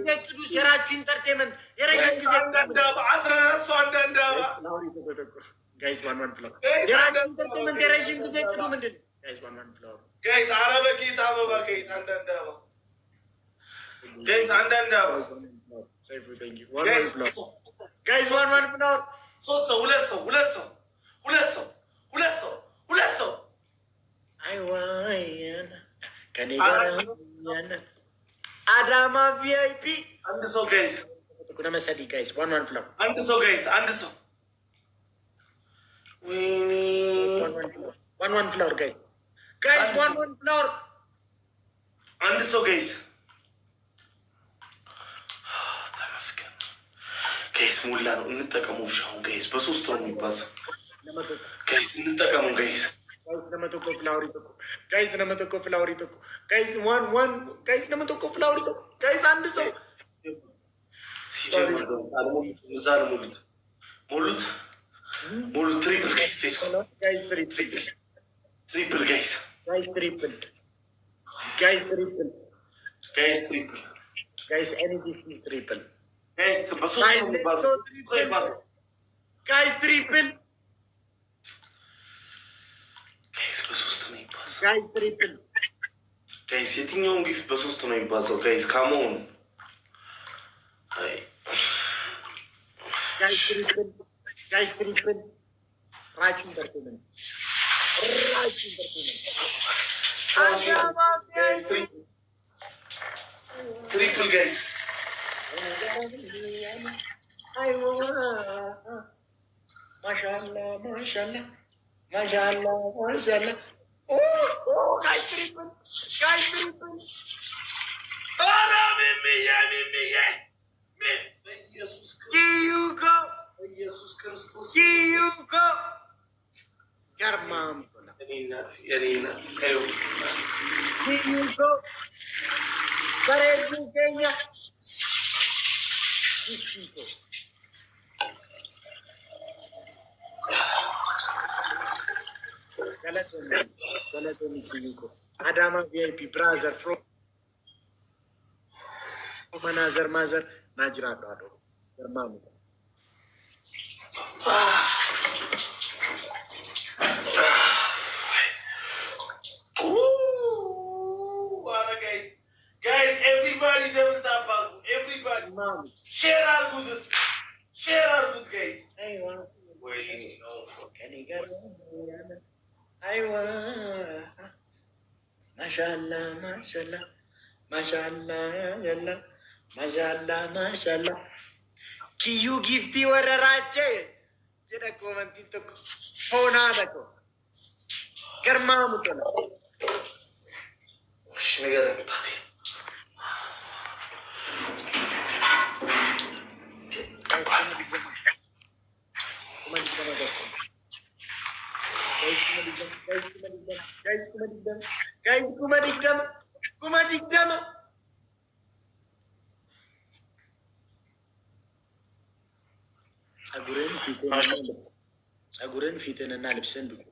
ጊዜ ቅዱ ሴራችሁ ኢንተርቴንመንት የረጅም ጊዜ ጋይስ ዋን ፍላወር የረጅም ኢንተርቴንመንት የረጅም ጊዜ ቅዱ ምንድን ነው? ጋይስ ዋን ፍላወር ጋይስ አረበ ጌታ አበባ ጋይስ አንዳንድ አበባ ጋይስ አንዳንድ አበባ ጋይስ ዋን ፍላወር ሶስት ሰው ሁለት ሰው አይዋየን ከኔ ጋር አዳማ ቪአይፒ አንድ ሰው ጋይስ ለመሰዲ ጋይስ ዋን ፍላወር አንድ ሰው ጋይስ አንድ ሰው ወይኔ ዋን ፍላወር ጋይስ ዋን ፍላወር አንድ ሰው ጋይስ ተመስገን ጋይስ ሙላ ነው። እንጠቀሙ ሻውን ጋይስ በሶስት ነው የሚባዝ ጋይስ እንጠቀሙ ጋይስ ለመቶኮ ፍላወር ይተኩ ጋይስ ለመቶኮ ፍላወር ይተኩ ጋይስ ዋን ጋይስ ለመቶኮ ፍላወር ይተኩ ጋይስ አንድ ሰው ሲጀምር ዛል ሙሉት ትሪፕል ጋይስ ትሪፕል ጋይስ ጋይስ ኤኒቲንግ ኢዝ ትሪፕል ጋይስ በሶስት ነው የሚባዝ ጋይስ ትሪፕል ጋይስ በሶስት ነው የሚባዝ ጋይስ ትሪፕል ጋይስ የትኛውን ጊፍት በሶስት ነው የሚባዛው? ጋይስ ካሞን ጋይስ ትሪፕል ራች ኢንተርቴንመንት ትሪፕል ጋይስ ማሻአላ ጋይስ ትሪፕል ኢየሱስ ክርስቶስ ገርማም አዳማ ቪአይፒ ብራዘር ፍሮ መናዘር ማዘር ናጅራ ዳዶ ገርማሙ guys everybody double tap everybody share arguthis guys aywa ማሻአላ ኪዩ ጊፍቲ ወረራቼ ኮመንቲ ሆና ነኮ ገርማሙ ነው ነገር ኩመዲደም ጸጉርን ፊትንና ልብስን ብቁ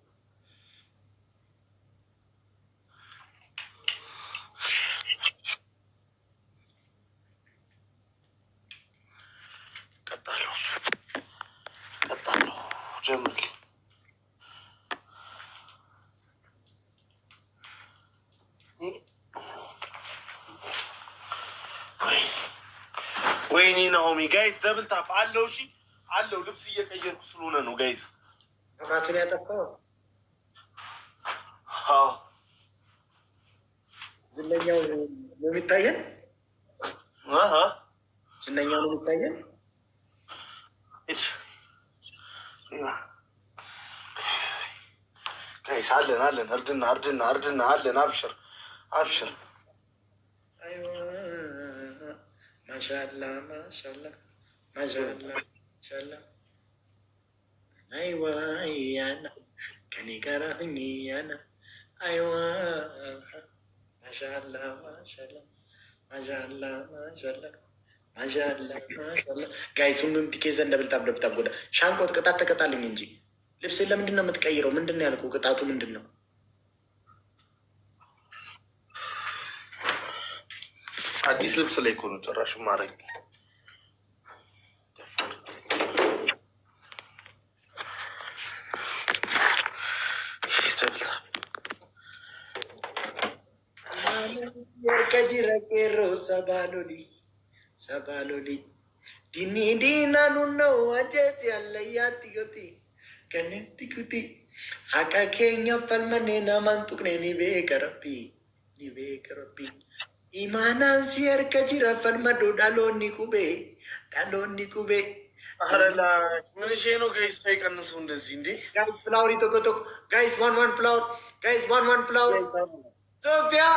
ቀጣለሁ ጀምር ወይኔ ናሆሚ ጋይስ ደብል ታፕ አለው። እሺ አለው። ልብስ እየቀየርኩ ስለሆነ ነው ጋይስ። አብራችን ያጠፋው ዝነኛው ነው የሚታየን። ዝነኛው ነው የሚታየን። ጋይስ አለን እርድና አለን። አብሽር ማሻአላ አይዋ ያና ከኔ ጋር ሁኚ ያና አይዋ ማሻአላ ጋይስ ሁሉም ቲኬ ዘንድ ደብልታብ ጎዳ ሻንቆት ቅጣት ተቀጣልኝ እንጂ ልብስን ለምንድን ነው የምትቀይረው? ምንድን ነው ያልኩህ? ቅጣቱ ምንድን ነው? አዲስ ልብስ ላይ እኮ ነው ጭራሽ ማረግ Sabaloli dini dina nunno ajes yalayati goti kanetti kuti haka kenya falmane namantukne ni be karapi imana siar kajira falmado daloni kube arala minisheno guys say kansu ndezi ndi guys flower to guys one flower guys one flower Sophia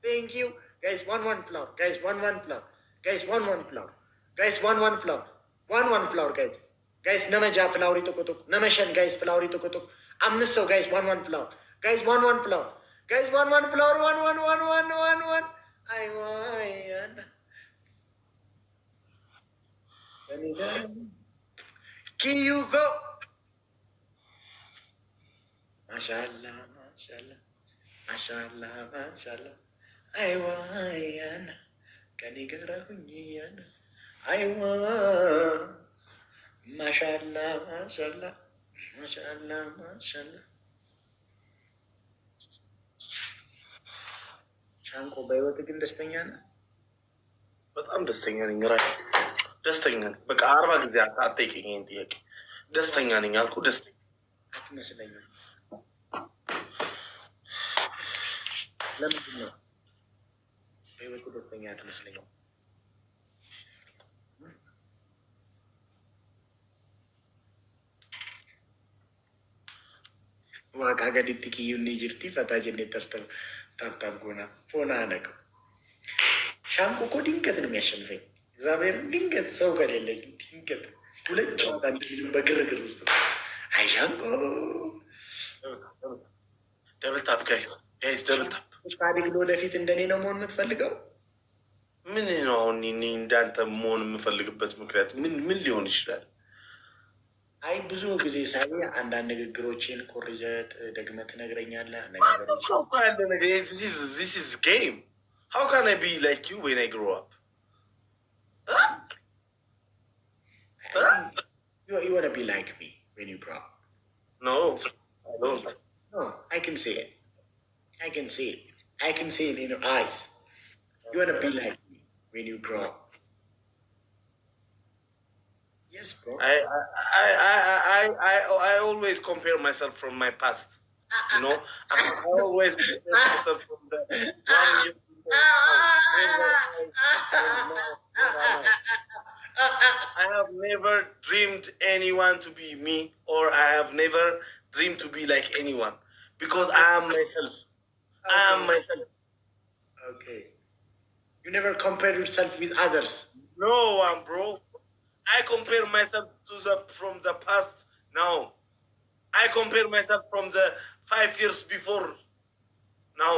thank you guys one flower guys one flower guys one flower guys one flower one flower guys namaja flower to namashan guys flower to amnis so guys one flower guys one flower guys one flower one I want can you go mashallah I want kanigara hunyana I want mashallah ሻንቆ በህይወት ግን ደስተኛ ነህ? በጣም ደስተኛ ነኝ። ራች ደስተኛ ነኝ። በቃ 40 ጊዜ አትጠይቀኝ ይሄን ጥያቄ። ደስተኛ ነኝ አልኩ። ደስተኛ አትመስለኝም። ለምንድን ነው በህይወት ደስተኛ አትመስለኝም? ዋቃ ገዲት ኪዩኒ ጅርቲ ፈታ ጀኔ ተርተም ታብታብ ጎና ፎና አነቀው ሻንቆ እኮ ድንገት ነው የሚያሸንፈኝ። እግዚአብሔር ድንገት ሰው ከሌለኝ ድንገት ሁለት ጨዋታ እንዲልም በግርግር ውስጥ አይ ሻንቆ ደብልታፕ ጋይስ ደብልታፕ ታዲግ ወደፊት እንደኔ ነው መሆን የምትፈልገው? ምን ነው አሁን እንዳንተ መሆን የምፈልግበት ምክንያት ምን ሊሆን ይችላል? አይ ብዙ ጊዜ ሳይ አንዳንድ ንግግሮችን ኮርጀት ደግመህ ትነግረኛለህ። አነጋገሮች this is game. How can I be like you when I grow up? You want to be like me when you grow up? No, I don't. No, I can see it. I can see it in your eyes. You want to be like me when you grow up. Yes, bro. I always compare myself from my past. You know, I always compare myself from the 1 year I have never dreamed anyone to be me, or I have never dreamed to be like anyone, because I am myself. I am myself. Okay. You never compare yourself with others. No one, bro. I compare myself from the past now. I compare myself from the 5 years before now.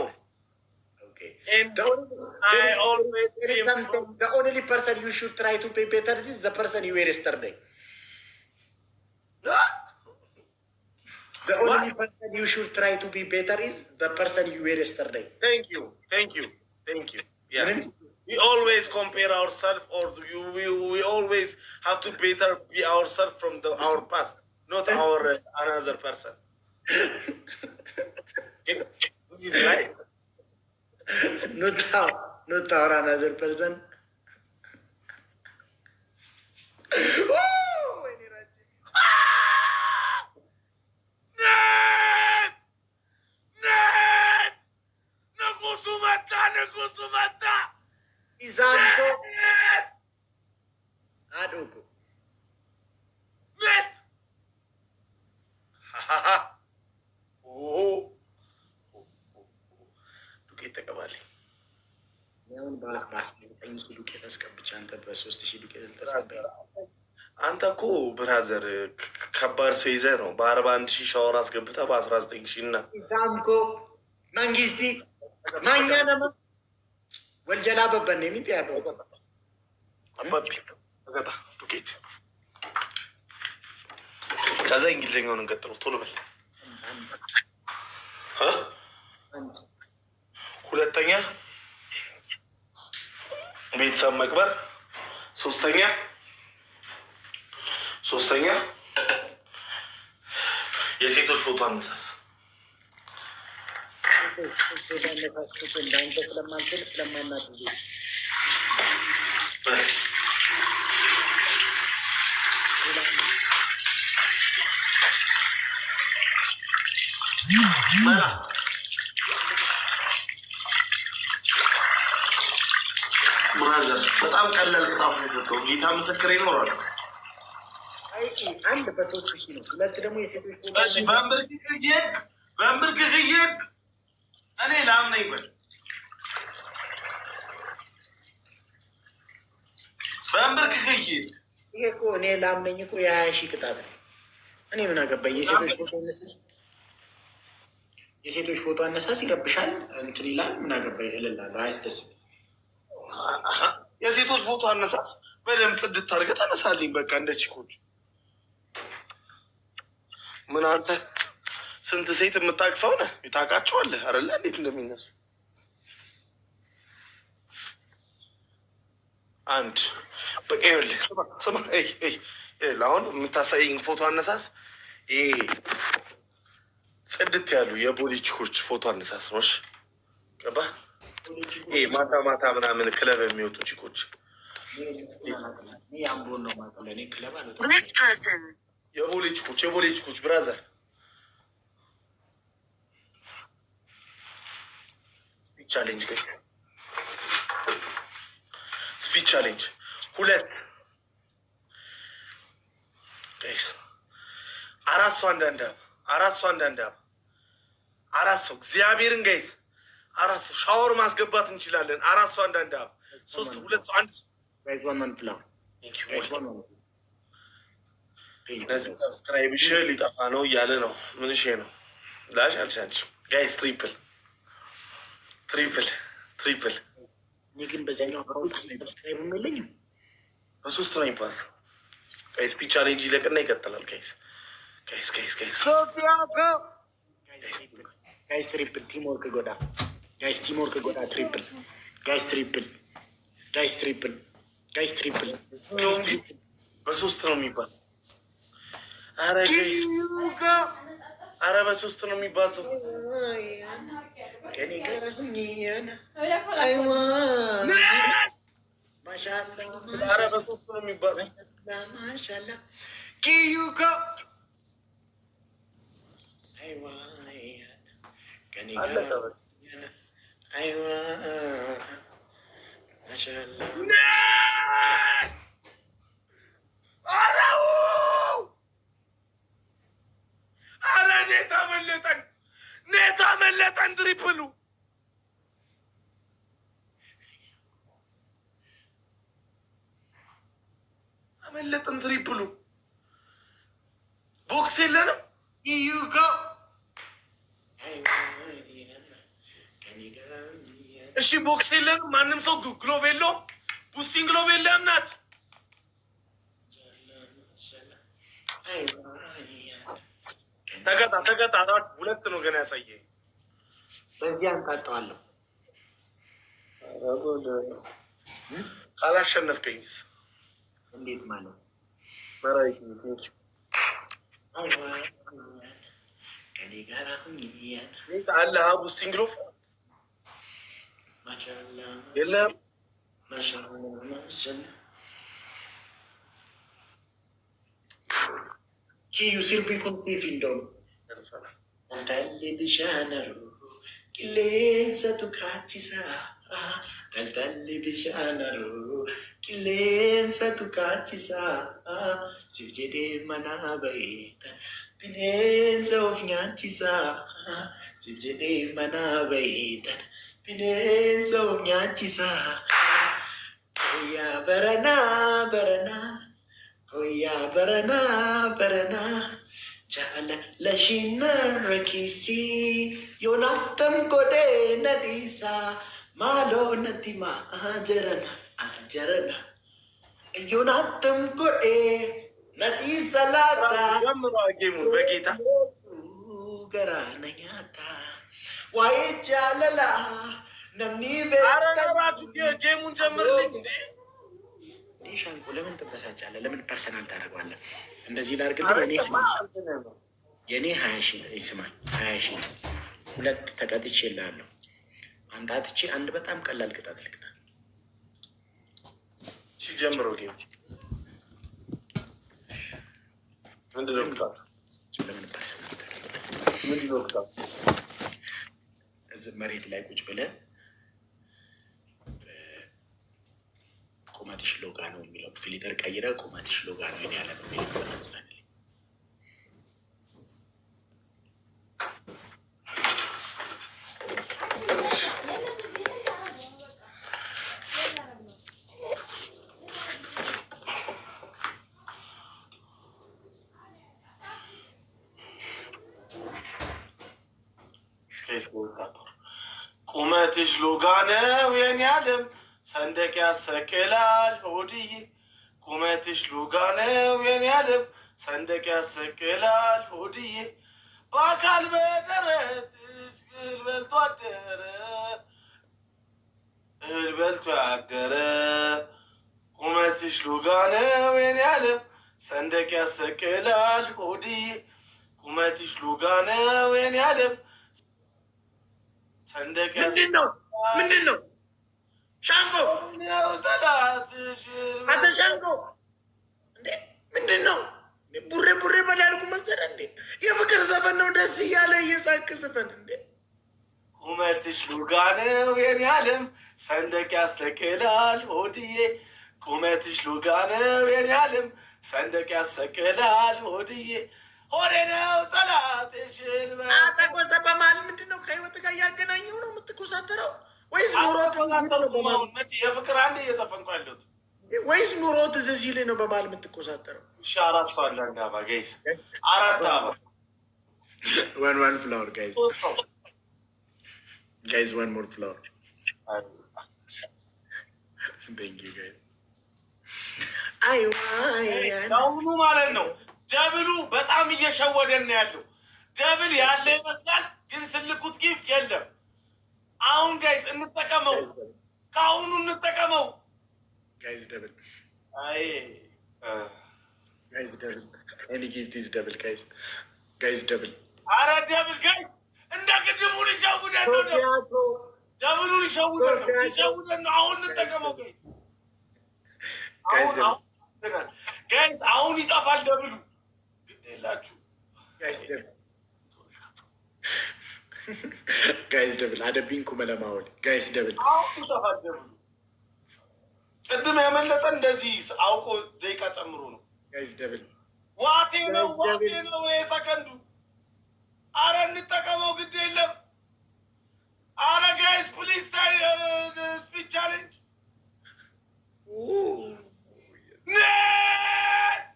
Okay. And the only person you should try to be better is the person you were yesterday. The only person you should try to be better is the person you were yesterday. Thank you. Yeah. We always compare ourselves, or we always have to better be ourselves from our past, not our another person. This is life. Not our another person. Nagusumata. Izamko. Aduko. Net. Oh. ዱቄት ተቀባለ። ያውን በ15 ዱቄት አስቀብቻ አንተ በ3000 ዱቄት ተስቀበል። አንተ እኮ ብራዘር ከባድ ሰው ይዘህ ነው። በ41,000 ሻወር አስገብታ በ19,000 እና ኢሳምኮ መንግስቲ ማኛ ነማ ወልጀላ በበነ የሚት ያለው አባቢ አጋታ ዱቄት። ከዛ እንግሊዝኛውን እንቀጥለው። ቶሎ በል። ሁለተኛ ቤተሰብ መቅበር። ሶስተኛ የሴቶች ፎቶ አነሳስ። ብራዘር በጣም ቀላል ቅጣት ነው የሰጠው። ጌታ ምስክር ይኖራል። አንድ በሶስት ሺህ ነው። ሁለት ደግሞ የሴቶች በንብርክክዬን እኔ ላምነኝ በል በንብርክክዬን ይሄ እኮ እኔ ላምነኝ እኮ የ20 ሺህ ቅጣት ነው። እኔ ምን አገባኝ? የሴቶች ፎቶ አነሳስ ይረብሻል፣ እንትን ይላል። ምን አገባኝ? እልላለሁ። አያስደስትም። የሴቶች ፎቶ አነሳስ በደምብ ጽድት አድርገህ ታነሳልኝ። በቃ እንደ ቺኮች ምን አንተ ስንት ሴት የምታውቅ ሰው ነህ? ታውቃቸዋለህ አይደለ? እንዴት እንደሚነሱ አንድ በቃ ይኸውልህ፣ ስማ አሁን የምታሳይኝ ፎቶ አነሳስ ይሄ ጽድት ያሉ የቦሌ ቺኮች ፎቶ አነሳስ ነው። ገባህ? ይሄ ማታ ማታ ምናምን ክለብ የሚወጡ ቺኮች የቦሌ ቺኮች ብራዘር ስፒች ቻሌንጅ 2 4 ሰው አንዳንድ አራት ሰው እግዚአብሔርን ጋይስ 4 ሰው ሻወር ማስገባት እንችላለን። 4 ሰው አንዳንድ 3 2 ሰው 1 ሰው ሰብስክራይብ ሊጠፋ ነው እያለ ነው። ምን ነው ላሽ አልቻልሽም ጋይስ። ትሪፕል ግን በዚህኛው በሶስት ነው ይባል ጋይስ። ስፒች ቻሌንጅ ይለቅና ይቀጥላል ጋይስ። ትሪፕል ቲምወርክ ጎዳ ትሪፕል በሶስት ነው የሚባል። አረ በሶስት ነው የሚባዘው። አረ በሶስት ነው የሚባዘው። ኔታ መለጠን ትሪፕሉ አመለጠን። ትሪፕሉ ቦክስ የለንም። እሺ ቦክስ የለንም። ማንም ሰው ግሎቭ የለውም። ቡስቲንግ ግሎቭ የለም። ናት ተቀጣ 2 ነው ገና ያሳየ። በዚህ አንጣጠዋለሁ ካላሸነፍከኝስ? እንዴት ማለት አለ ቡስቲንግ ግሎቭ የለም። Kiyu sirbi kun fi findon. Taltalli bishaanaru qilleensa tukaachisa. Taltalli bishaanaru qilleensa tukaachisa. Siif jedhee mana baheetan bineensa of nyaachisa. Siif jedhee mana baheetan bineensa of nyaachisa. Koyaa baranaa. Koya barana jala lashina rakisi yonatam kode nadisa malo natima ajarana yonatam kode nadisa lata garana nyata wae jalala namni አረራችሁ ጌሙን ጀምርልኝ እንዴ ሻንቆ ለምን ትበሳጫለህ? ለምን ፐርሰናል ታደርገዋለህ? እንደዚህ ላድርግልህ። የኔ 20 ሺህ ይስማኝ፣ 20 ሺህ ሁለት ተቀጥቼ እልሃለሁ። አንተ አጥቼ አንድ በጣም ቀላል ቅጣት ልቅጣ። እሺ ጀምሮ ጌም ምንድን ነው ቅጣት? ለምን ፐርሰናል ታደርገዋለህ? ምንድን ነው ቅጣት? እዚህ መሬት ላይ ቁጭ ብለህ ቁመትሽ ሎጋ ነው የሚለው ፊልተር ቀይረ ቁመትሽ ሎጋ ነው የኔ ያለ ነው የሚለው ተፈንልኝ። ቁመትሽ ሎጋ ነው የኔ ዓለም ሰንደቅ ያሰቅላል ሆድዬ ቁመትሽ ሎጋ ነው የኔ ዓለም ሰንደቅ ያሰቅላል ሆድዬ በአካል በደረትሽ እህል በልቶ አደረ እህል በልቶ ያደረ ቁመትሽ ሎጋ ነው የኔ ዓለም ሰንደቅ ያሰቅላል ሆድዬ ቁመትሽ ሎጋ ነው የኔ ዓለም ሰንደቅ ምንድን ነው ሻንቆ አንተ ሻንቆ እንዴ ምንድን ነው? ቡሬ ቡሬ በላልኩ መሰለህ እንዴ? የፍቅር ዘፈን ነው። ደስ እያለ እየሳቅ ዘፈን እንዴ። ቁመትሽ ሎጋ ነው የኔ ዓለም ሰንደቅ ያስተክላል ሆድዬ ቁመትሽ ሎጋ ነው የኔ ዓለም ሰንደቅ ያሰቅላል ሆድዬ ሆዴ ነው ጠላትሽ አጠቆዘ በማል ምንድን ነው? ከህይወት ጋር እያገናኘው ነው የምትኮሳተረው ወይስ ኑሮት የፍቅር አንድ እየዘፈንኩ ያለሁት ወይስ ኑሮት እዚህ ሲል ነው በማል የምትኮሳተረው? እሺ አራት ሰው አለ አንድ አባ ጋይስ አራት አባ one flower guys one more flower thank you guys አሁኑ ማለት ነው ደብሉ በጣም እየሸወደን ያለው ደብል ያለ ይመስላል ግን ስልኩት ጊፍት የለም። አሁን ጋይስ እንጠቀመው ካሁኑ እንጠቀመው ጋይስ ደብል አይ ጋይስ ደብል any gift is double guys double አረ ደብል ጋይስ እንደ ቅድሙን ይሸውደን ነው ደብሉን ይሸውደን ነው አሁን እንጠቀመው ጋይስ አሁን ይጠፋል ደብሉ ግዴላችሁ ጋይስ ደብል አደቢንኩ መለማወል ጋይስ ደብል አሁን ይጠፋል ደብሉ ቅድም ያመለጠ እንደዚህ አውቆ ደቂቃ ጨምሮ ነው ጋይስ ደብል ዋቴ ነው የሰከንዱ አረ እንጠቀመው ግድ የለም አረ ጋይስ ፕሊዝ ታይ ስፒች ቻሌንጅ ኔት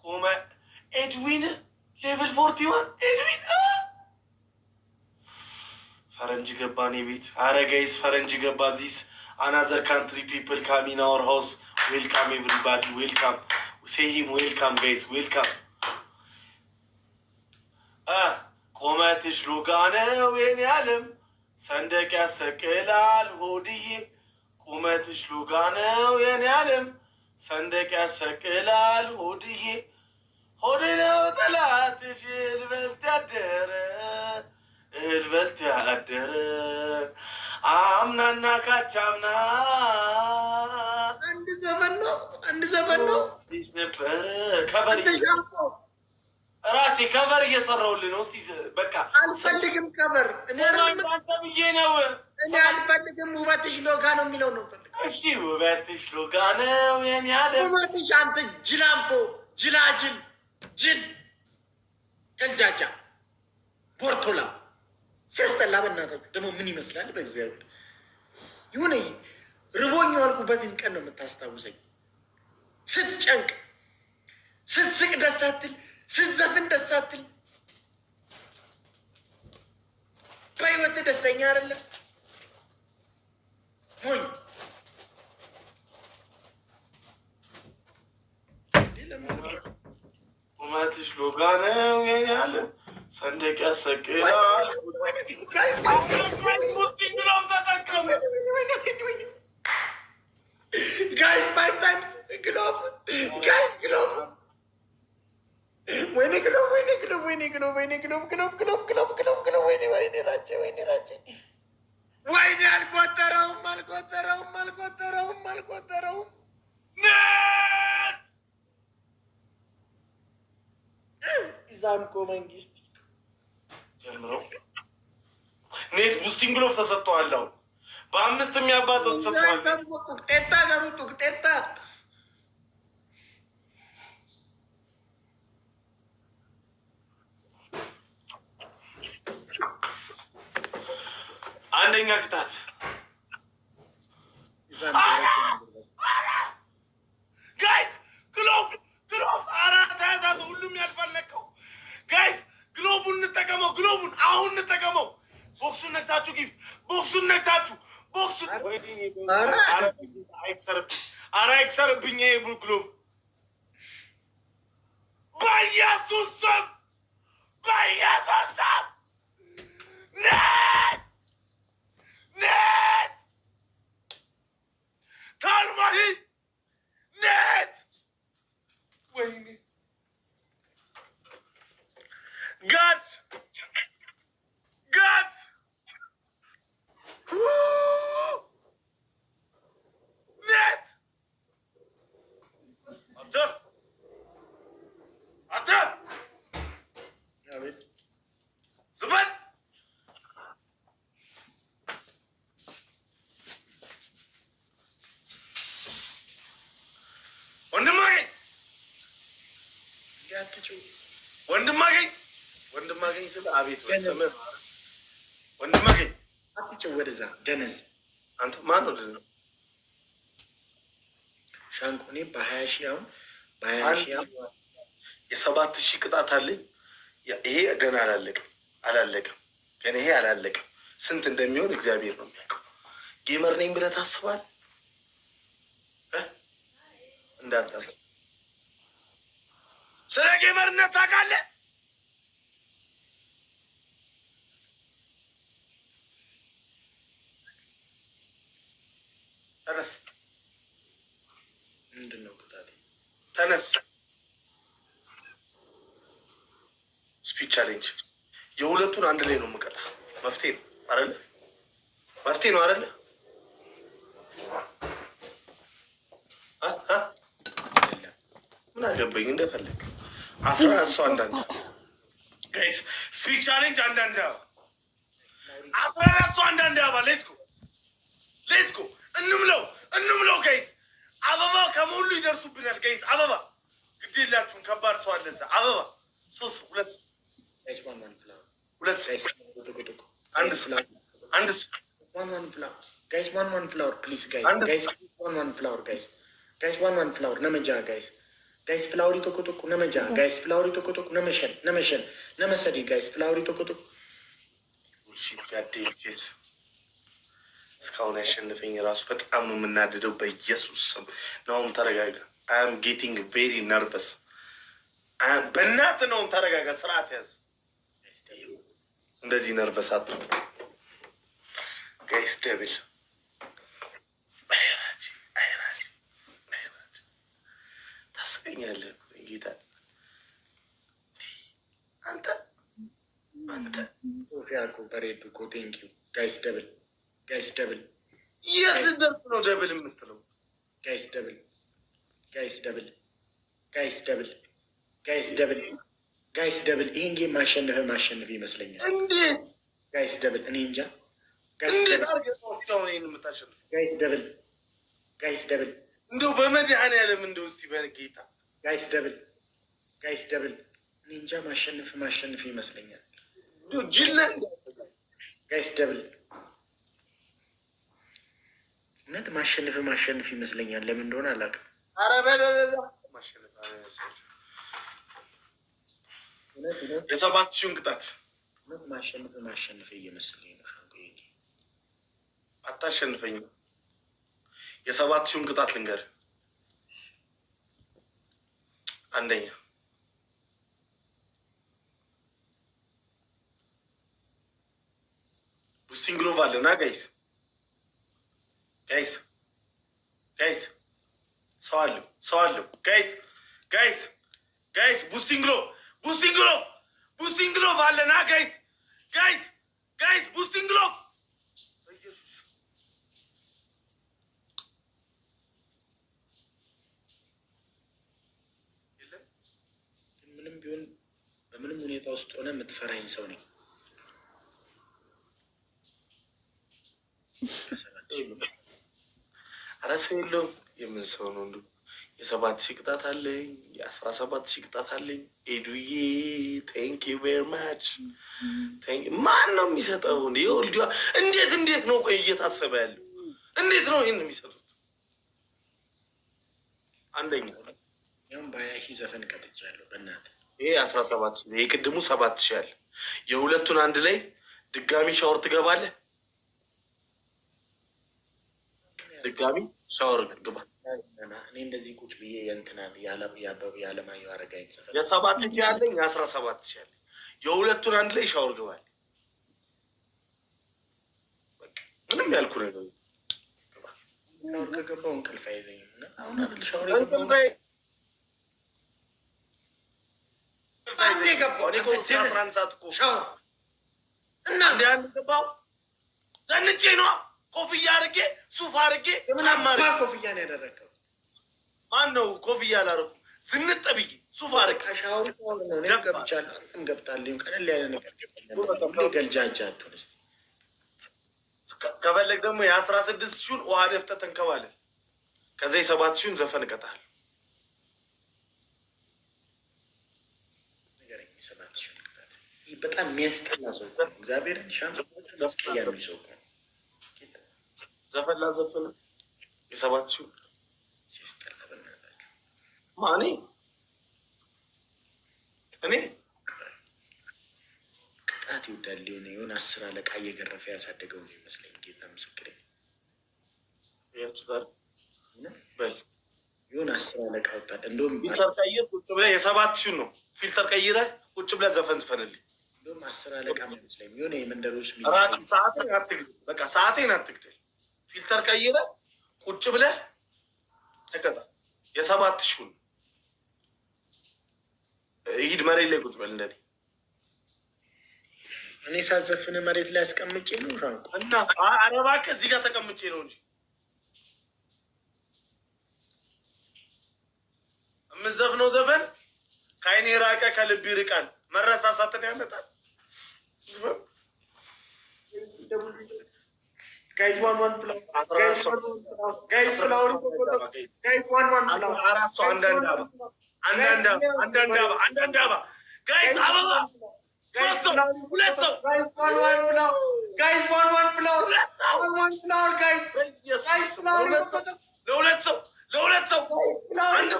ቆመ ኤድዊን ሌቭል 41 ኤድዊን ፈረንጅ ገባ እኔ ቤት። አረ ጋይስ ፈረንጅ ገባ። ዚስ አናዘር ካንትሪ ፒፕል ካም ኢን አወር ሃውስ ዌልካም ኤቭሪባዲ ዌልካም ሴሂም ዌልካም ጋይስ ዌልካም። ቁመትሽ ሎጋ ነው የኔ ዓለም ሰንደቅ ያሰቅላል ሆድዬ ቁመትሽ ሎጋ ነው የኔ ዓለም ሰንደቅ ያሰቅላል ሆድዬ ሆዴ ነው ጠላትሽ እህል በልቶ ያደረ እህል በልቶ ያደረ አምናና ካቻምና አንድ ዘፈን ነው ነበረ ከበር ራሴ ከበር እየሰራሁልህ ነው። እስቲ በቃ አልፈልግም ከበር አንተ ብዬ ነው እኔ አልፈልግም። ውበትሽ ሎጋ ነው የሚለው ነው ፈልግ። እሺ ውበትሽ ሎጋ ነው የኔ ዓለም ውበትሽ አንተ ጅላምፖ ጅላጅል ጅል ጀልጃጃ ቦርቶላ ሲያስጠላ በእናታችሁ ደግሞ ምን ይመስላል? በእግዚአብሔር ይሁን ርቦኝ የዋልኩበትን ቀን ነው የምታስታውሰኝ። ስትጨንቅ ስትስቅ ደስ አትል፣ ስትዘፍን ደስ አትል። በህይወት ደስተኛ አይደለም ሞኝ ቁመትሽ ሎጋ ነው የኔ ዓለም ሰንደቅ ያሰቅላል። ሙስሊም ግሎቭ ተጠቀሙ ጋይስ 5 times ግሎቭ ጋይስ ግሎቭ ወይኔ ግሎቭ ወይኔ ግሎቭ ወይኔ ግሎቭ ወይኔ ግሎቭ ግሎቭ ግሎቭ ግሎቭ ግሎቭ ግሎቭ ወይኔ ወይኔ ራቼ ወይኔ ራቼ ወይኔ አልቆጠረውም አልቆጠረውም አልቆጠረውም አልቆጠረውም ነት ኢዛምኮ መንግስት ጀምሮ ኔት ቡስቲንግ ግሎቭ ተሰጥቷል። አሁን በ5 የሚያባዘው ተሰጥቷል። ጤታ ገሩጡ ጤታ አንደኛ ቅጣት ጋይስ ግሎቭ ግሎቭ አራት ያዛዙ ሁሉም ያልፋል። ነቀው ጋይስ ግሎቡን እንጠቀመው። ግሎቡን አሁን እንጠቀመው። ቦክሱን ነክታችሁ ጊፍት ቦክሱን ነክታችሁ ቦክሱን አይክሰርብኝ። ኧረ አይክሰርብኝ። ይሄ ግሎቭ በኢየሱስ ስም በኢየሱስ ስም ነት ነት ታልማሂ ነት ወይኔ ጋድ ጋድ ነት አንተ ዝበል ወንድማገኝ ስለ አቤት በስምህ ወንድማገኝ አትጨው ወደዛ ደነዝ አንተ ማን ነው ነው ሻንቆኔ በ20,000 አሁን በ20,000 የ7,000 ቅጣት አለኝ። ይሄ ገና አላለቅም ገና ይሄ አላለቅም። ስንት እንደሚሆን እግዚአብሔር ነው የሚያውቀው። ጌመር ነኝ ብለህ ታስባለህ? እንዳታስብ። ስለ ጌመርነት ታውቃለህ? ተነስ። ምንድን ነው ቅጣቴ? ተነስ። ስፒች ቻሌንጅ የሁለቱን አንድ ላይ ነው የምቀጣ። መፍትሄ ነው አይደለ? መፍትሄ ነው አይደለ? ምን አገባኝ እንደፈለግ 11 ሰው አንዳንድ ጋይስ ስፒች ቻሌንጅ አንዳንድ 14 ሰው አንዳንድ አባ ሌትስ ጎ እንምለው ጋይስ። አበባ ከሞሉ ይደርሱብናል ጋይስ። አበባ ግድ የላችሁም። ከባድ ሰው አለ እዛ። አበባ 3 2 ጋይስ ፍላወሪ ቶኮቶኩ ነመጃ ጋይስ ፍላወሪ ቶኮቶኩ ነመሸን ነመሰዲ ጋይስ ፍላወሪ ቶኮቶኩ ጋዴኬስ እስካሁን ያሸንፈኝ ራሱ በጣም ነው የምናድደው። በኢየሱስ ስም ነውም ተረጋጋ። አም ጌቲንግ ቬሪ ነርቨስ። በእናትህ ነውም ተረጋጋ። ስርዓት ያዝ። እንደዚህ ነርቨስ አትሁን ጋይስ። ደብል ታስቀኛለህ ጌታ። አንተ ሶፊያኮ በሬድ ኮ ቴንኪዩ ጋይስ። ደብል የት ልደርስ ነው ደብል የምትለው? ጋይስ ደብል ይህን ጌም ማሸነፍ ይመስለኛል። እንዴት ጋይስ ደብል? እኔ እንጃ። እንዴት አድርገህ ሰው ይህን የምታሸንፍ? ጋይስ ደብል እንደው በመድኃኒዓለም እንደው እስኪ በጌታ ጋይስ ደብል እኔ እንጃ። ማሸነፍ ይመስለኛል። ጅለ ጋይስ ደብል እውነት ማሸነፍ ይመስለኛል። ለምን እንደሆነ አላውቅም። ኧረ በለዛ የ7,000 ቅጣት ማሸነፍ እየመሰለኝ ነው። አታሸንፈኝም። የ7,000 ቅጣት ልንገርህ። አንደኛ ቡስቲንግ ግሎቭ አለና ጋይስ ሰው አለው ጋይስ ቡስቲንግ ግሎቭ አለና ጋይስ ቡስቲንግ ግሎቭ ኢየሱስ የለም። ምንም ቢሆን በምንም ሁኔታ ውስጥ ሆነ የምትፈራኝ ሰው ነኝ። ኧረ ሰው የለውም። የምን ሰው ነው? እንዱ 7,000 ቅጣት አለኝ፣ 17,000 ቅጣት አለኝ። ኤዱዬ ቴንክ ዩ ቬሪ ማች። ማን ነው የሚሰጠው? እንዴት ነው ቆይ እየታሰበ ያለው? እንዴት ነው ይህን የሚሰጡት? አንደኛ ያም በ20,000 ዘፈን ቀጥቻለሁ። በእናትህ ይሄ 17,000 የቅድሙ 7,000 አለ። የሁለቱን አንድ ላይ ድጋሚ ሻወር ትገባለህ። ድጋሚ ሻወር ግባ። እኔ እንደዚህ ቁጭ ብዬ የእንትናን የአለማየሁ አረጋኝ ዘፈን 7,000 ያለኝ 17,000 ያለኝ የሁለቱን አንድ ላይ ሻወር ግባል። ምንም ያልኩ ነገር ሻወር ከገባው እንቅልፍ አይዘኝም። አሁን አይደል ሻወር እና እንዲ አንድ ገባው ዘንቼ ነዋ። ኮፍያ አድርጌ ሱፍ አድርጌ ኮፍያ ነው ያደረገው። ማን ነው ኮፍያ አላደረኩም? ዝንጥ ብዬ ሱፍ አድርጌ ሻወር ገብቻለሁ። ገብታለሁ። ቀለል ያለ ነገር ገልጃጃቱን ስ ከፈለግ ደግሞ የ16,000 ውሃ ደፍተህ ተንከባለን። ከዛ 7,000 ዘፈን እቀጣለሁ። በጣም የሚያስጠላ ሰው እግዚአብሔር ያሚ ሰው ዘፈን ላዘፈን 7,000 ሲያስጠላ በእናታችሁ። ማኔ እኔ ቅጣት ይወዳል። የሆነ 10 አለቃ እየገረፈ ያሳደገው ነው ይመስለኝ። ጌታ ምስክሬ ያችሁታል። በል የሆነ 10 አለቃ ወጣል። እንደውም ፊልተር ቀይር ቁጭ ብለህ 7,000 ነው ፊልተር ቀይረህ ቁጭ ብለህ ዘፈን ዝፈንልኝ። እንደውም 10 አለቃ ይመስለኝ የሆነ የመንደሮች ሰዓቴን አትግደል። በቃ ሰዓቴን አትግደል። ፊልተር ቀይረህ ቁጭ ብለህ ተቀጣ። 7,000 ሂድ መሬት ላይ ቁጭ በል እንደኔ። እኔ ሳዘፍን መሬት ላይ አስቀምጬ ነው እና ኧረ እባክህ እዚህ ጋር ተቀምጬ ነው እንጂ የምዘፍነው ዘፈን ከዓይኔ ራቀ ከልብ ይርቃል፣ መረሳሳትን ያመጣል። ጋይስ ዋን ፍላወር አራት ሰው አንዳንድ አበባ ጋይስ አበባ 3 ሰው 2 ሰው ጋይስ ዋን ፍላወር ጋይስ ለሁለት ሰው አንድ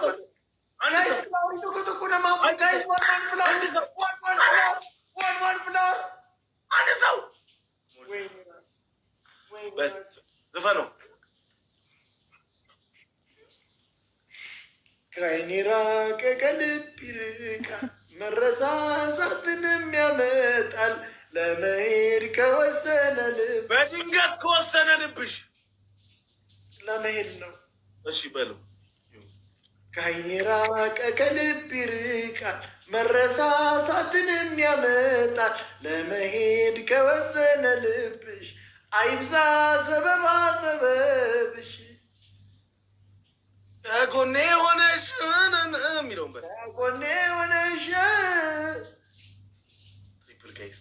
ሰው ዝፈነው። ከዓይኔ ራቀ ከልብ ይርቃል፣ መረሳሳትንም ያመጣል። ለመሄድ ከወሰነ ልብ በድንገት ከወሰነ ልብሽ ለመሄድ ነው። እሺ በለው። ከዓይኔ ራቀ ከልብ ይርቃል፣ መረሳሳትንም ያመጣል። ለመሄድ ከወሰነ ልብሽ አይብዛ ሰበብሽ። ከጎኔ ሆነሽ የሚለውን በል ከጎኔ ሆነሽ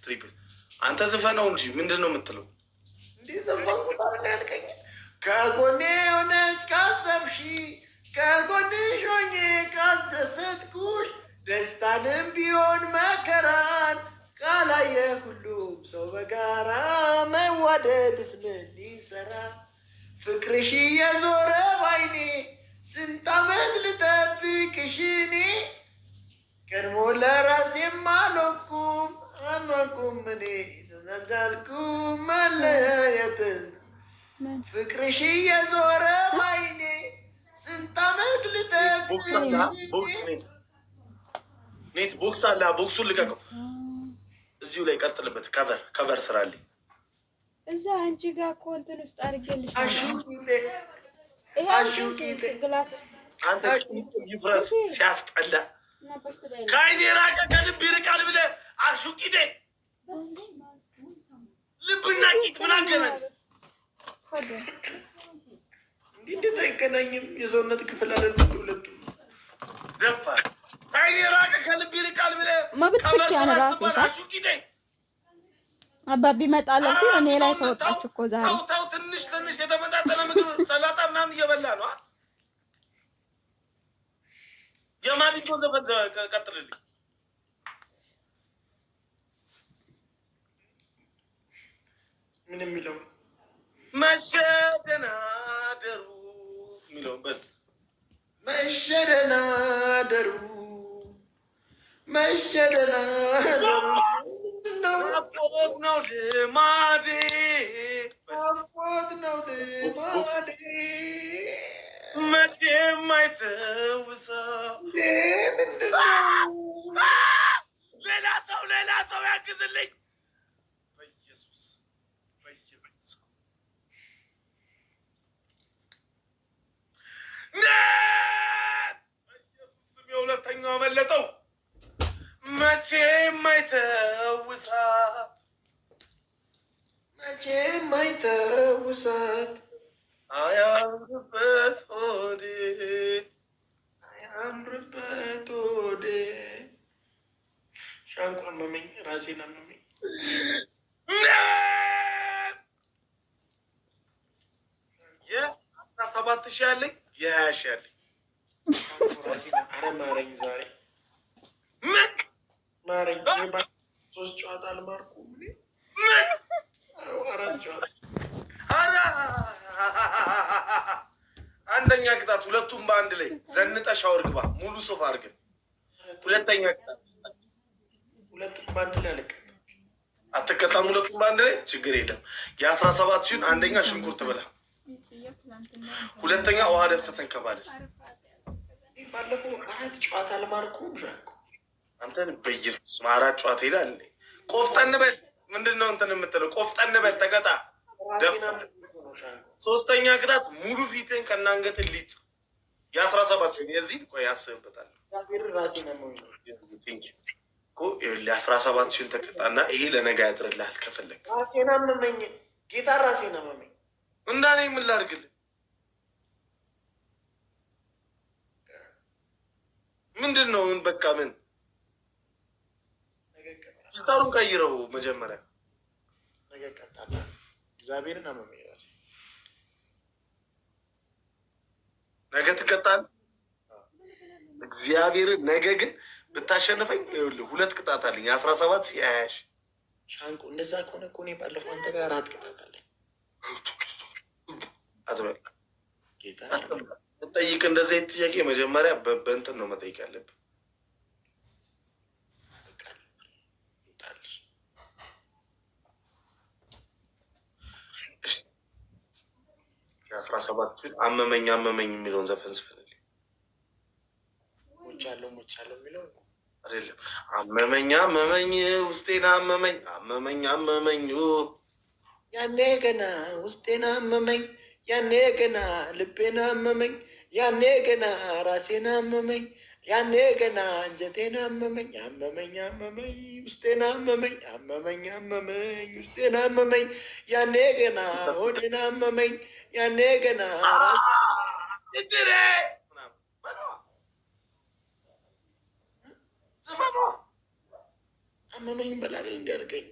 ትሪፕል አንተ ዝፈነው እንጂ ምንድን ነው የምትለው? እንዲህ ዘፈንኩት ያልከኝ ከጎኔ ሆነች ካሰብሺ፣ ከጎንሽ ሆኜ ካስደሰትኩሽ፣ ደስታንም ቢሆን መከራን ካላየ ሁሉም ሰው በጋራ መዋደድስ ምን ሊሰራ? ፍቅርሽ የዞረ ባይኔ ስንት ዓመት ልጠብቅሽ እኔ፣ ቀድሞ ለራሴም አልሆንኩም እኔ ተዛልኩም መለያየትን። ፍቅርሽ የዞረ ባይኔ ስንት ዓመት ልጠብቅሽ ኔት ቦክስ አለ። ቦክሱን ልቀቀው። እዚሁ ላይ ቀጥልበት። ከቨር ስራልኝ እዛ አንቺ ጋር እኮ እንትን ውስጥ አድርጌልሽ ግላስ ውስጥ አንተ ይፍረስ ሲያስጠላ ከአይኔ ራቀ ከልብ ይርቃል ብለህ አሹቂቴ ልብና ቂጥ ምን አገናኝ? እንዴት አይገናኝም? የሰውነት ክፍል አይደል ሁለቱ። ደፋ ከአይኔ ራቀ ከልብ ይርቃል ብለህ መብት ፍክ ያን ራሴ አሹቂቴ አባቢ መጣለሁ ሲል እኔ ላይ ተወጣች እኮ ዛሬ። ታው ትንሽ የተመጣጠነ ምግብ ሰላጣ ምናምን እየበላ ነው። የማዲንጎ ዘፈን ቀጥልልኝ። ምን የሚለው መሸደናደሩ የሚለው በል መሸደናደሩ ናፍቆት ነው ልማዴ መቼም አይተውሰው። ሌላ ሰው ያግዝልኝ በኢየሱስ በኢየሱስ ስም የሁለተኛው መለጠው። መቼም አይተውሳት አያምርበት ሆዴ ሻንቋ አመመኝ፣ ራሴን አመመኝ። የ17 ሺህ ያለኝ የ20 ሺህ ያለኝ ኧረ ማረኝ ዛሬ ማረኝ። 3 ጨዋታ አልማርኩም። 4 ጨዋታ አንደኛ ቅጣት ሁለቱም በአንድ ላይ ዘንጠ ሻወር ግባ። ሙሉ ሶፋ አድርገን ሁለተኛ ቅጣት ሁለቱም በአንድ ላይ አለቀ። አትቀጣም። ሁለቱም በአንድ ላይ ችግር የለም። የ17 ሺህን አንደኛ ሽንኩርት ብላ፣ ሁለተኛ ውሃ ደፍተህ ተንከባለል። ባለፈው 4 ጨዋታ አልማርኩም። አንተን በኢየሱስ 4 ጨዋታ ሄዳል። ቆፍጠን በል። ምንድን ነው እንትን የምትለው? ቆፍጠን በል ተቀጣ። ሶስተኛ ቅጣት ሙሉ ፊትን ከናንገትን ሊጥ የ17 የዚህ ቆይ ያስብበታል። 17 ተቀጣና ይሄ ለነገ ያድርልሃል። ከፈለግ ራሴን አመመኝ፣ ጌታ ራሴን አመመኝ። እንዳኔ ምን ላድርግልህ? ምንድን ነው በቃ ምን ፊልተሩን ቀይረው መጀመሪያ። ነገ ቀጣላ እግዚአብሔርን አመመኝ ራሴ። ነገ ትቀጣል እግዚአብሔርን። ነገ ግን ብታሸንፈኝ ይኸውልህ 2 ቅጣት አለኝ። 17 20 ሻንቆ። እንደዛ ከሆነ እኮ እኔ ባለፈው አንተ ጋር 4 ቅጣት አለኝ። አትበል ጌታ ጠይቅ። እንደዚህ አይነት ጥያቄ መጀመሪያ በእንትን ነው መጠየቅ ያለብህ። 17 አመመኝ የሚለውን ዘፈን ስፈልግ ሞቻለሁ የሚለው አይደለም። አመመኝ ውስጤን አመመኝ ያኔ ገና ውስጤን አመመኝ፣ ያኔ ገና ልቤን አመመኝ፣ ያኔ ገና ራሴን አመመኝ፣ ያኔ ገና አንጀቴን አመመኝ ውስጤን አመመኝ ውስጤን አመመኝ፣ ያኔ ገና ሆዴን አመመኝ፣ ያኔ ገና ድሬ አመመኝ በላል እንዲያርገኝ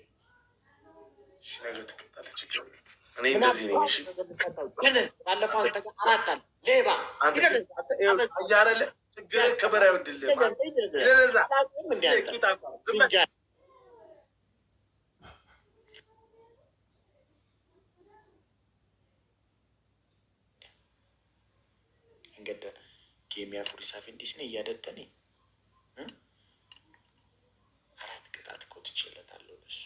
ነገ ትቀጣለች። እኔ እንደዚህ ነኝ። ባለፈው አንተ ጋር 4 አለ ሌባ እያረለ ችግር ክብር አይወድልህ። እንግዲህ ኬሚያ ፉሪሳ ፊንዲስ ነ እያደተኔ 4 ቅጣት እኮ ትችለታለሁ ለሱ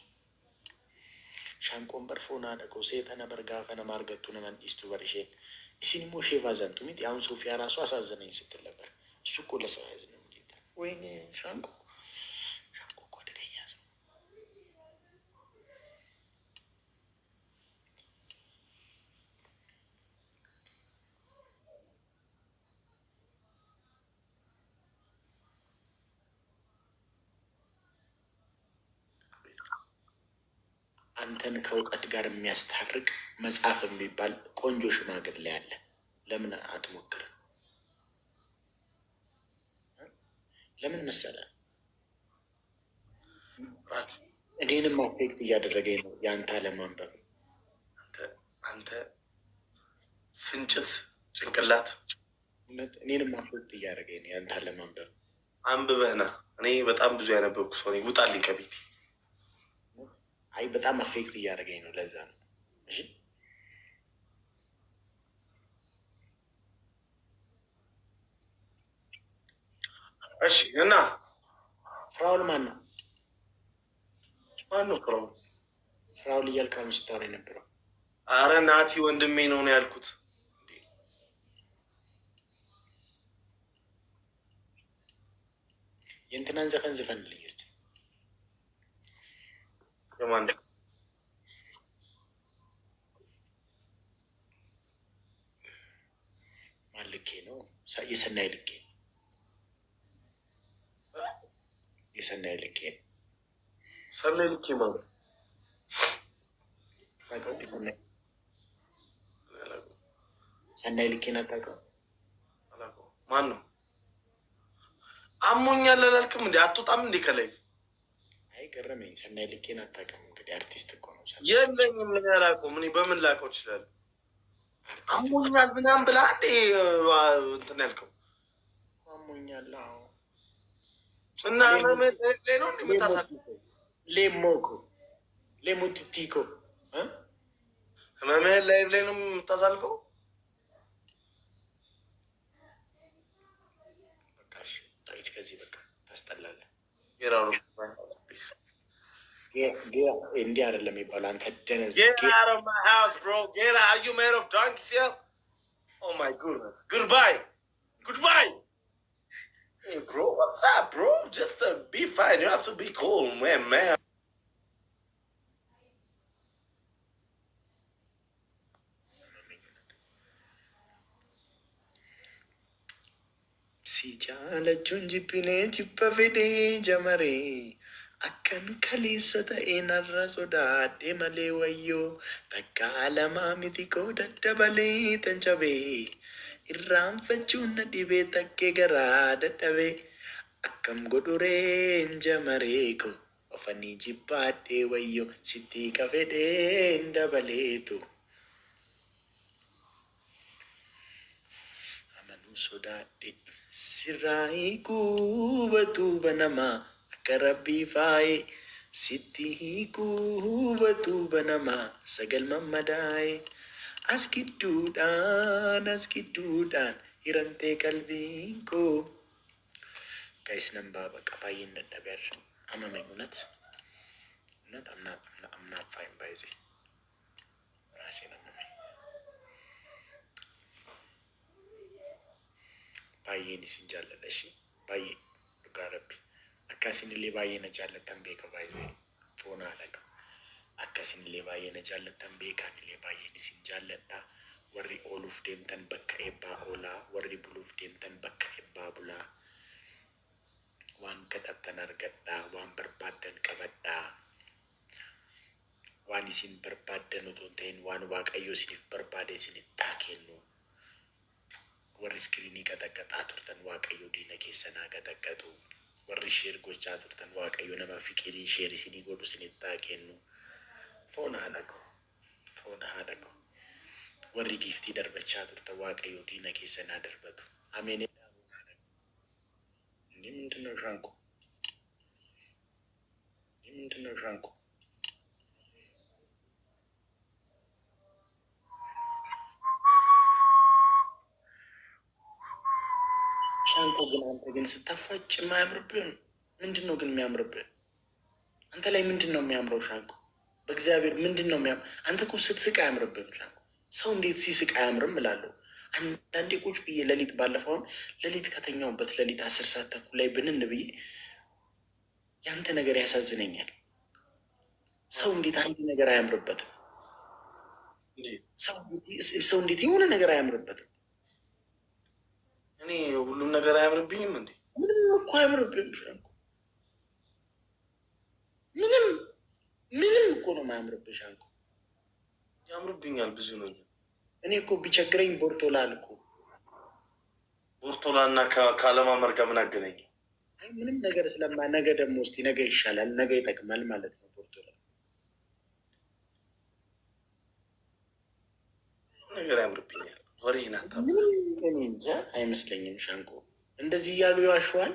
ሻንቆን በርፎና ደቆ ሴጠነ በርጋ ከነ ማርገቱ ነመንጢስቱ በርሼን ኢሲኒሞ ሼቫ ዘንቱ ሚት አሁን ሶፊያ ራሱ አሳዘነኝ ስትል ነበር። እሱ እኮ ለሰው ያዝ ነው ጌታ። ወይኔ ሻንቆ አንተን ከእውቀት ጋር የሚያስታርቅ መጽሐፍ የሚባል ቆንጆ ሽማግሌ አለ። ለምን አትሞክርም? ለምን መሰለ እኔንም አፌክት እያደረገኝ ነው የአንተ አለማንበብ። አንተ ፍንጭት ጭንቅላት እኔንም አፌክት እያደረገኝ ነው የአንተ አለማንበብ። አንብበህና እኔ በጣም ብዙ ያነበብኩ ሰው ነኝ። ውጣልኝ ከቤት። አይ በጣም አፌክት እያደረገኝ ነው፣ ለዛ ነው። እሺ እሺ። እና ፍራውል ማን ነው? ማን ነው ፍራውል? ፍራውል እያልክ ስታወራ የነበረው? አረ ናቲ ወንድሜ ነው ያልኩት። የእንትናን ዘፈን ዝፈንልኝ እስኪ። የማን ማን ልኬ ነው? የሰናይ ልኬ፣ የሰናይ ልኬ፣ ሰናይ ልኬ ማለት ሰናይ ልኬን አታውቀውም? ማን ነው? አሞኛል አላልክም እንዴ? አትወጣም እንዴ ከላይ? አይ ገረመኝ። ሰናይ ልኬን አታውቅም? እንግዲህ አርቲስት እኮ ነው። የለኝም። ምን ያላውቀውም እኔ በምን ላውቀው እችላለሁ? አሞኛል ምናምን ብላ እንዴ እንትን ያልከው? አሞኛል። አዎ። እና ላይ ነው እንደምታሳልፈው? ሌሞኮ ሌሞቲቲኮ ህመምህን ላይ ነው የምታሳልፈው? ከዚህ በቃ ታስጠላለህ። እንዲህ አይደለም የሚባለው። አንተ ደነዝ si jaalachuun jibbinee jibba fedhee jamaree akkan kaleessa ta'ee narra sodaadhee malee wayyoo takkaa lamaa miti koo daddabalee tan cabee irraanfachuun na dhibee takkee garaa dadhabee akkam godhureen jamaree koo ofanii jibbaadhee wayyoo sitti kafedheen dabaleetu amanuu sodaadhee. Siraayi kubatu banama akka rabbii faaye sitti kubatu banama sagal mammadaaye as gidduudhaan hiramtee qalbiin koo ጋይስ ነምባ በቃ ባይን እንደነበር አመመኝ። እውነት አምናት ፋይን ባይዜ ራሴ ነው አመመኝ። baay'een isin jaalladha. Ishee baay'ee dhugaa rabbi akkasinillee baay'ee na jaallattan beeka baay'ee foona haadha akkasinillee baay'ee na jaallattan beekanillee baay'een isin jaalladha. Warri ooluuf deemtan bakka eebbaa oolaa, warri buluuf deemtan bakka eebbaa bulaa. Waan kadhattan argadhaa, waan barbaaddan qabadhaa. Waan isin barbaaddan otoo hin ta'in waan waaqayyo isiniif barbaade isinitti haa kennu. warri iskiriinii qaxaqaxaa turtan waaqayyo diina keessanaa qaxaqatu. Warri sheer gochaa turtan waaqayyo nama fiqirii sheer isinii godhu isinitti haa kennu. Foon haadha koo, foon haadha koo. Warri giiftii darbachaa turtan waaqayyo diina keessanaa darbatu. Ameen. ምንድን ነው ሻንቆ? ምንድን ነው ሻንቆ? ሻንቆ ግን አንተ ግን ስታፋጭ የማያምርብህ ምንድን ነው ግን የሚያምርብህ? አንተ ላይ ምንድን ነው የሚያምረው ሻንቆ? በእግዚአብሔር ምንድን ነው የሚያምር? አንተ እኮ ስትስቅ አያምርብህም ሻንቆ። ሰው እንዴት ሲስቅ አያምርም እላለሁ አንዳንዴ። ቁጭ ብዬ ሌሊት ባለፈውን ሌሊት ከተኛውበት ሌሊት 10 ሰዓት ተኩል ላይ ብንን ብዬ ያንተ ነገር ያሳዝነኛል። ሰው እንዴት አንድ ነገር አያምርበትም? ሰው እንዴት የሆነ ነገር አያምርበትም? እኔ ሁሉም ነገር አያምርብኝም እንዴ? ምንም እኮ አያምርብኝም ሻንቆ። ምንም እኮ ነው ማያምርብሽ አንኩ ያምርብኛል ብዙ ነው እኔ እኮ ቢቸግረኝ ቦርቶላ አልኩ ቦርቶላ እና ካለማመር ጋር ምን አገናኝ ምንም ነገር ስለማ ነገ ደግሞ እስቲ ነገ ይሻላል ነገ ይጠቅማል ማለት ነው ቦርቶላ ነገር ያምርብኛል ወሬና ታም እኔ እንጃ አይመስለኝም ሻንቆ እንደዚህ እያሉ ይዋሸዋል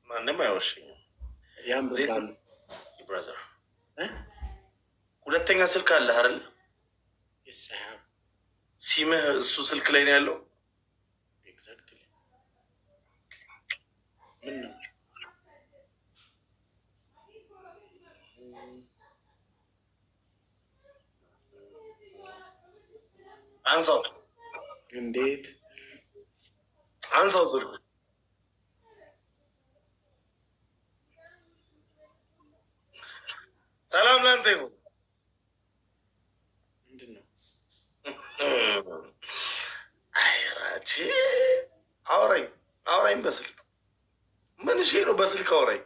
ማንም አይዋሸኝም ያምራል ብራዘር ሁለተኛ ስልክ አለ አይደል ይሰሃብ ሲምህ እሱ ስልክ ላይ ነው ያለው ኤግዛክትሊ ምን ነው አንሳው እንዴት አንሳው ስልኩ ሰላም ላንተ ይሁን ምንድነው አይራቺ አውራኝ በስልክ ምን እሺ ነው በስልክ አውራኝ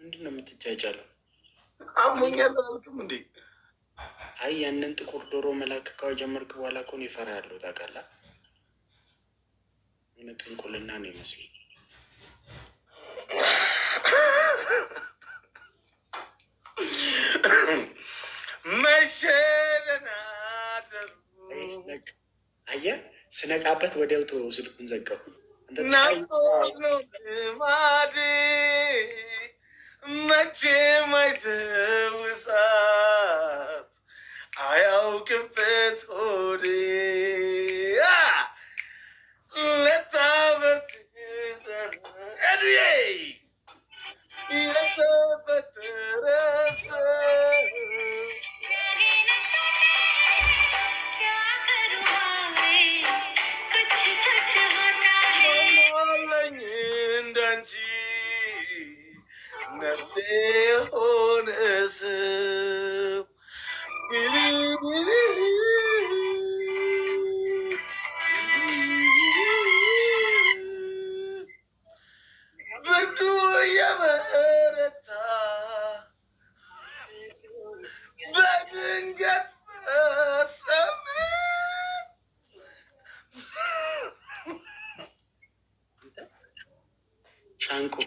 ምንድነው የምትጫጫለው አሞኛል አልኩም እንዴ አይ ያንን ጥቁር ዶሮ መላክ ከጀመርክ በኋላ እኮ ነው ይፈራለሁ ታውቃለህ ምን ጥንቁልና ነው ይመስል መሸደና አየህ ስነቃበት ወዲያው ተወው ስልኩን ዘጋው ማድ መቼም አይተውሳት አያውቅበት ሆዴ ለታበት እድዬ የተፈጠረሰ ለኝ እንዳንቺ ነፍሴ ሆነ ስብ ብርዱ የመ